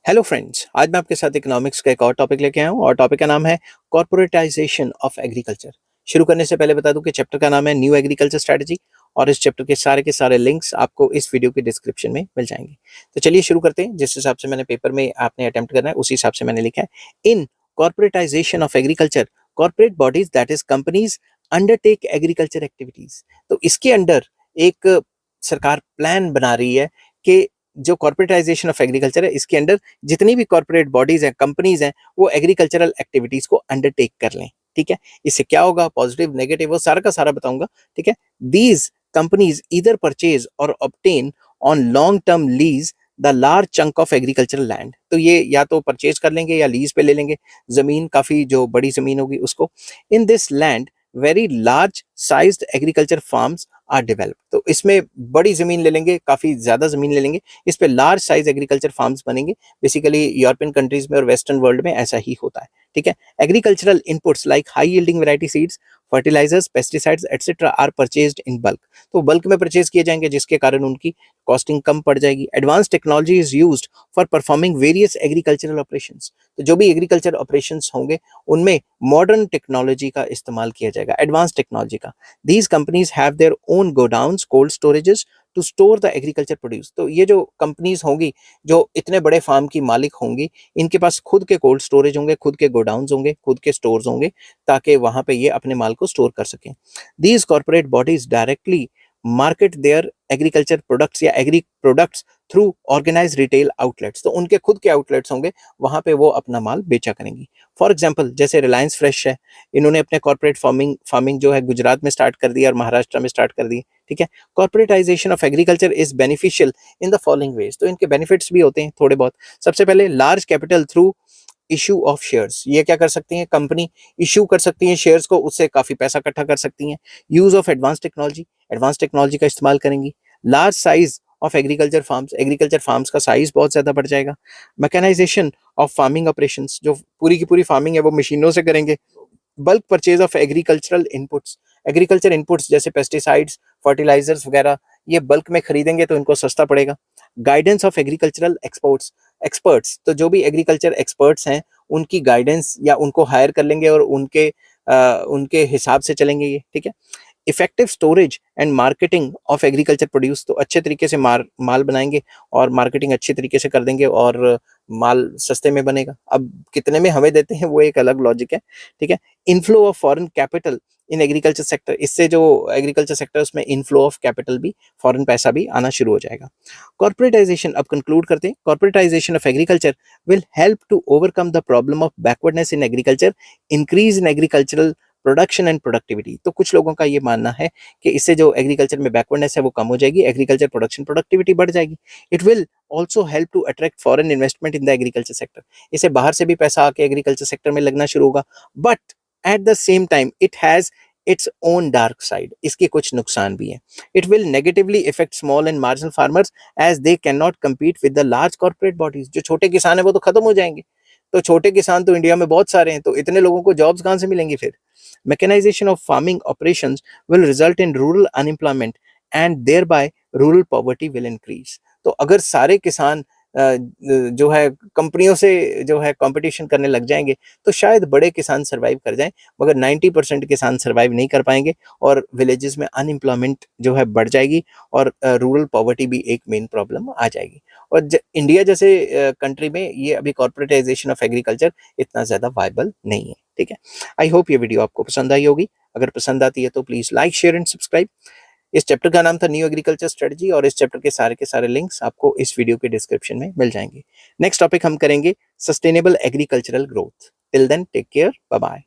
Hello friends, आज मैं आपके साथ इकोनॉमिक्स का एक और टॉपिक लेके आया हूँ और टॉपिक का नाम है कॉर्पोरेटाइजेशन ऑफ एग्रीकल्चर। शुरू करने से पहले बता दूं कि चैप्टर का नाम है न्यू एग्रीकल्चर स्ट्रेटजी और इस चैप्टर के सारे लिंक्स आपको इस वीडियो के डिस्क्रिप्शन में मिल जाएंगे। तो चलिए शुरू करते हैं। जिस हिसाब से मैंने पेपर में आपने अटेम्प्ट करना है उसी हिसाब से मैंने लिखा है। In corporatization of agriculture, corporate bodies that is companies undertake agriculture activities. तो इसके अंडर एक सरकार प्लान बना रही है कि जो कॉर्पोरेटाइजेशन ऑफ एग्रीकल्चर है इसके अंडर जितनी भी कॉर्पोरेट बॉडीज हैं, कंपनीज हैं, वो एग्रीकल्चरल एक्टिविटीज को अंडरटेक कर लें। ठीक है, इससे क्या होगा, पॉजिटिव नेगेटिव वो सारा का सारा बताऊंगा। ठीक है, दीज कंपनीज ईदर परचेज और obtain on long term lease the large chunk of agricultural land. तो ये या तो परचेज कर लेंगे या लीज पे ले लेंगे जमीन, काफी जो बड़ी जमीन होगी उसको। In this land very large sized agriculture farms are developed. तो इसमें बड़ी जमीन ले लेंगे, काफी ज्यादा जमीन ले लेंगे, इस पे लार्ज साइज एग्रीकल्चर फार्म्स बनेंगे। बेसिकली यूरोपियन कंट्रीज में और वेस्टर्न वर्ल्ड में ऐसा ही होता है। ठीक है, agricultural inputs like high yielding variety seeds, fertilisers, pesticides etcetera are purchased in bulk. तो बल्क में परचेज किए जाएंगे जिसके कारण उनकी कॉस्टिंग कम पड़ जाएगी। Advance technology is used for performing various agricultural operations. तो जो भी एग्रीकल्चर ऑपरेशंस होंगे उनमें मॉडर्न टेक्नोलॉजी का इस्तेमाल किया जाएगा, एडवांस टेक्नोलॉजी का। These companies have their own godowns, cold storages to store the agriculture produce। तो ये जो कंपनीज होंगी, जो इतने बड़े फार्म की मालिक होंगी, इनके पास खुद के कोल्ड स्टोरेज होंगे, खुद के गोडाउन्स होंगे, खुद के स्टोर्स होंगे, ताकि वहां पे ये अपने माल को स्टोर कर सकें। These corporate bodies directly market their agriculture products या agri products through organise retail outlets. तो उनके खुद के आउटलेट्स होंगे, वहां पे वो अपना माल बेचा करेंगी। फॉर एग्जाम्पल जैसे रिलायंस फ्रेश है, इन्होंने अपने कॉर्पोरेट फार्मिंग जो है गुजरात में स्टार्ट कर दी और महाराष्ट्र में स्टार्ट कर दी। ठीक है, corporatisation of agriculture is beneficial in the following veg. तो इनके बेनिफिट्स भी होते हैं थोड़े बहुत। सबसे पहले large capital through issue of shares. ये क्या कर सकती हैं, कंपनी इशू कर सकती है शेयर्स को, उससे काफी पैसा इकट्ठा कर सकती हैं। यूज ऑफ एडवांस टेक्नोलॉजी का इस्तेमाल करेंगी। Large size of agriculture farms का साइज बहुत ज्यादा बढ़ जाएगा। मैकेनाइजेशन ऑफ फार्मिंग ऑपरेशंस, जो पूरी की पूरी फार्मिंग है वो मशीनों से करेंगे। Bulk purchase of agriculture inputs जैसे पेस्टिसाइड्स, फर्टिलाइजर्स वगैरह, ये बल्क में खरीदेंगे तो इनको सस्ता पड़ेगा। गाइडेंस ऑफ एग्रीकल्चरल एक्सपर्ट्स, तो जो भी एग्रीकल्चर एक्सपर्ट्स हैं उनकी गाइडेंस या उनको हायर कर लेंगे और उनके हिसाब से चलेंगे ये। ठीक है, effective storage and marketing of agriculture produce, तो अच्छे तरीके से माल बनाएंगे और मार्केटिंग अच्छे तरीके से कर देंगे और माल सस्ते में बनेगा। अब कितने में हमें देते हैं वो एक अलग लॉजिक है। ठीक है, inflow of foreign capital in agriculture sector, इससे जो एग्रीकल्चर सेक्टर उसमें इनफ्लो ऑफ कैपिटल भी, फॉरेन पैसा भी आना शुरू हो जाएगा। कॉर्पोरेटाइजेशन, अब कंक्लूड करते हैं। Corporatisation of agriculture will help to overcome the problem of backwardness in agriculture, increase in agricultural production and productivity. तो कुछ लोगों का ये मानना है कि इससे जो एग्रीकल्चर में बैकवर्डनेस है वो कम हो जाएगी, एग्रीकल्चर प्रोडक्शन प्रोडक्टिविटी बढ़ जाएगी। It will also help to attract foreign investment in the agriculture sector, इससे बाहर से भी पैसा आके एग्रीकल्चर सेक्टर में लगना शुरू होगा। But at the same time it has its own dark side, इसके कुछ नुकसान भी हैं। It will negatively affect small and marginal farmers as they can not compete with the large corporate bodies. जो छोटे किसान है वो तो खत्म हो जाएंगे। तो छोटे किसान तो इंडिया में बहुत सारे हैं, तो इतने लोगों को जॉब्स कहां से मिलेंगी फिर। Mechanization of farming operations will result in rural unemployment and thereby rural poverty will increase। तो अगर सारे किसान जो है कंपनियों से जो है कंपटीशन करने लग जाएंगे तो शायद बड़े किसान सरवाइव कर जाएं, मगर 90% किसान सरवाइव नहीं कर पाएंगे और विलेजेस में अनएम्प्लॉयमेंट जो है बढ़ जाएगी और रूरल पॉवर्टी भी एक मेन प्रॉब्लम आ जाएगी। और इंडिया जैसे कंट्री में ये अभी कॉर्पोरेटाइजेशन ऑफ एग्रीकल्चर इतना ज़्यादा वायबल नहीं है। ठीक है, आई होप ये वीडियो आपको पसंद आई होगी। अगर पसंद आती है तो please like, share and subscribe. इस चैप्टर का नाम था न्यू एग्रीकल्चर स्ट्रेटजी और इस चैप्टर के सारे लिंक्स आपको इस वीडियो के डिस्क्रिप्शन में मिल जाएंगे। नेक्स्ट टॉपिक हम करेंगे sustainable agricultural growth. Till then take care, bye bye.